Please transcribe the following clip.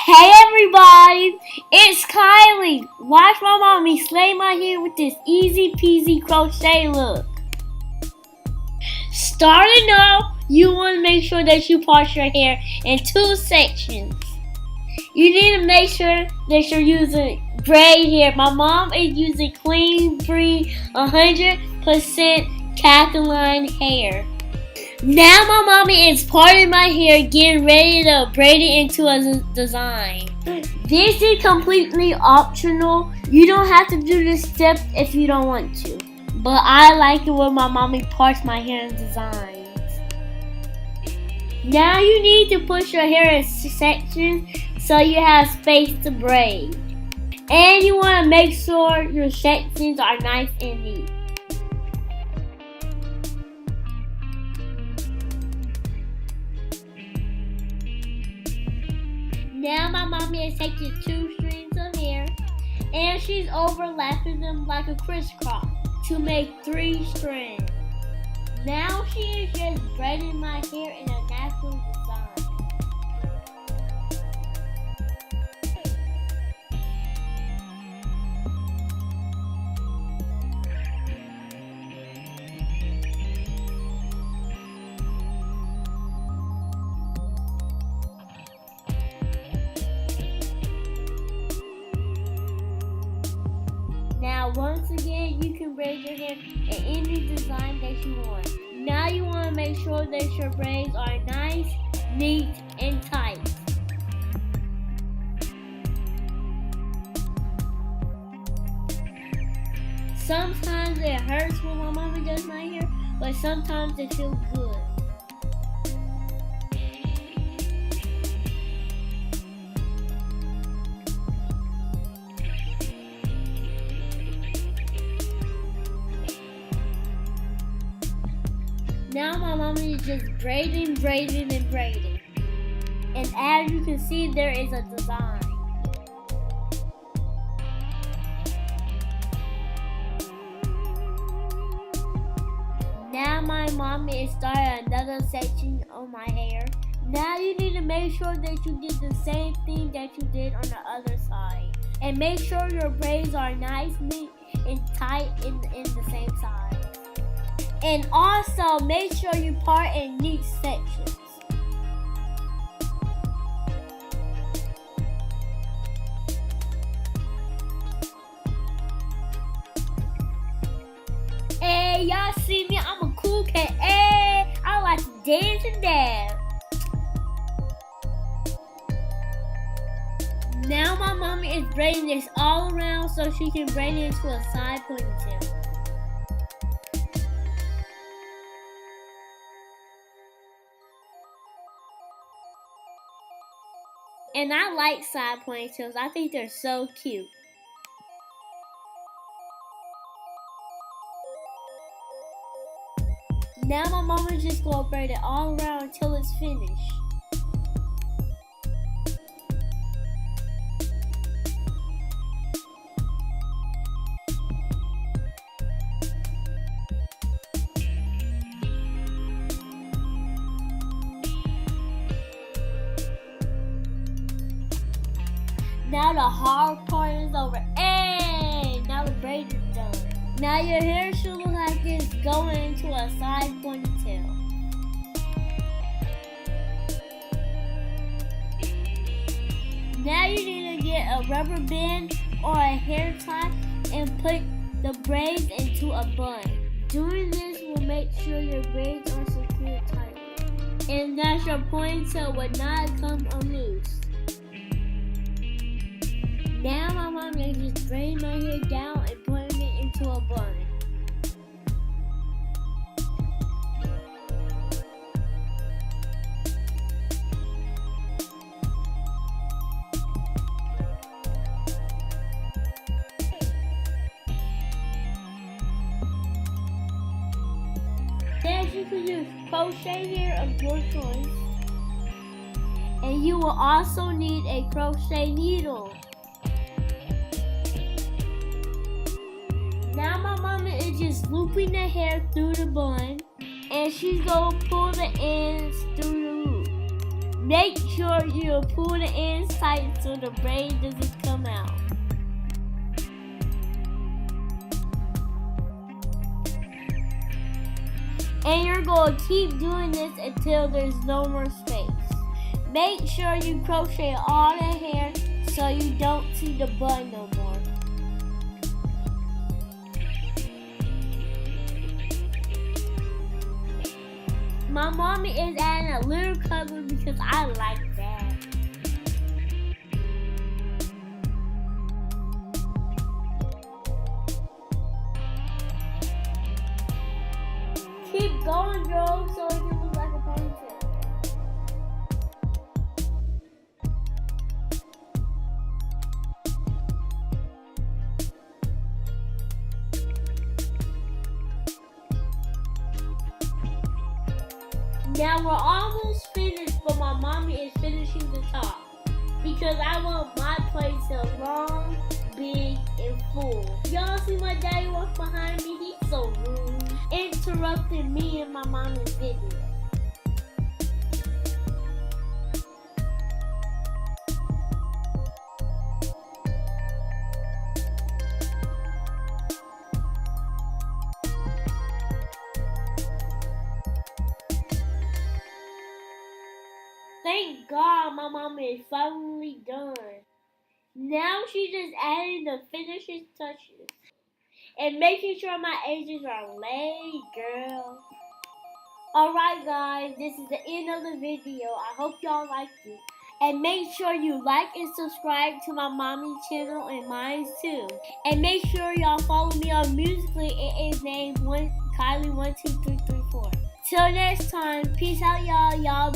Hey everybody, it's Kylie. Watch my mommy slay my hair with this easy peasy crochet look. Starting off, you want to make sure that you part your hair in two sections. You need to make sure that you're using braid hair. My mom is using clean, free, 100% Kanekalon hair. Now my mommy is parting my hair, getting ready to braid it into a design. This is completely optional. You don't have to do this step if you don't want to. But I like it when my mommy parts my hair in designs. Now you need to push your hair in sections so you have space to braid. And you want to make sure your sections are nice and neat. Now my mommy is taking two strands of hair and she's overlapping them like a crisscross to make 3 strands. Now she is just braiding my hair in a natural design. Now once again, you can braid your hair in any design that you want. Now you want to make sure that your braids are nice, neat, and tight. Sometimes it hurts when my mama does my hair, but sometimes it feels good. Now my mommy is just braiding. And as you can see, there is a design. Now my mommy is starting another section on my hair. Now you need to make sure that you did the same thing that you did on the other side. And make sure your braids are nice, neat, and tight in the same size. And also, make sure you part in neat sections. Hey, y'all see me? I'm a cool cat. Hey, I like to dance and dance. Now my mommy is braiding this all around so she can braid it into a side ponytail. And I like side ponytails. I think they're so cute. Now my mama's just gonna braid it all around until it's finished. Now the hard part is over. Hey! Now the braid is done. Now your hair should look like it's going into a side ponytail. Now you need to get a rubber band or a hair tie and put the braids into a bun. Doing this will make sure your braids are secured tightly and that your ponytail will not come loose. Now my mom is just braiding my hair down and putting it into a bun. Next you can use crochet hair of your choice. And you will also need a crochet needle. Now my mama is just looping the hair through the bun and she's gonna pull the ends through the loop. Make sure you pull the ends tight so the braid doesn't come out. And you're going to keep doing this until there's no more space. Make sure you crochet all the hair so you don't see the bun no more. My mommy is adding a little cover because I like that. Keep going, girl, so it can look like a ponytail. Now we're almost finished, but my mommy is finishing the top because I want my ponytail long, big, and full. Y'all see my daddy walk behind me? He's so rude, interrupting me and my mommy's video. Thank God my mama is finally done. Now she's just adding the finishing touches and making sure my edges are laid, girl. Alright guys, this is the end of the video. I hope y'all liked it. And make sure you like and subscribe to my mommy's channel and mine too. And make sure y'all follow me on Musical.ly. It is named Kylie 12334. Till next time, peace out y'all. Y'all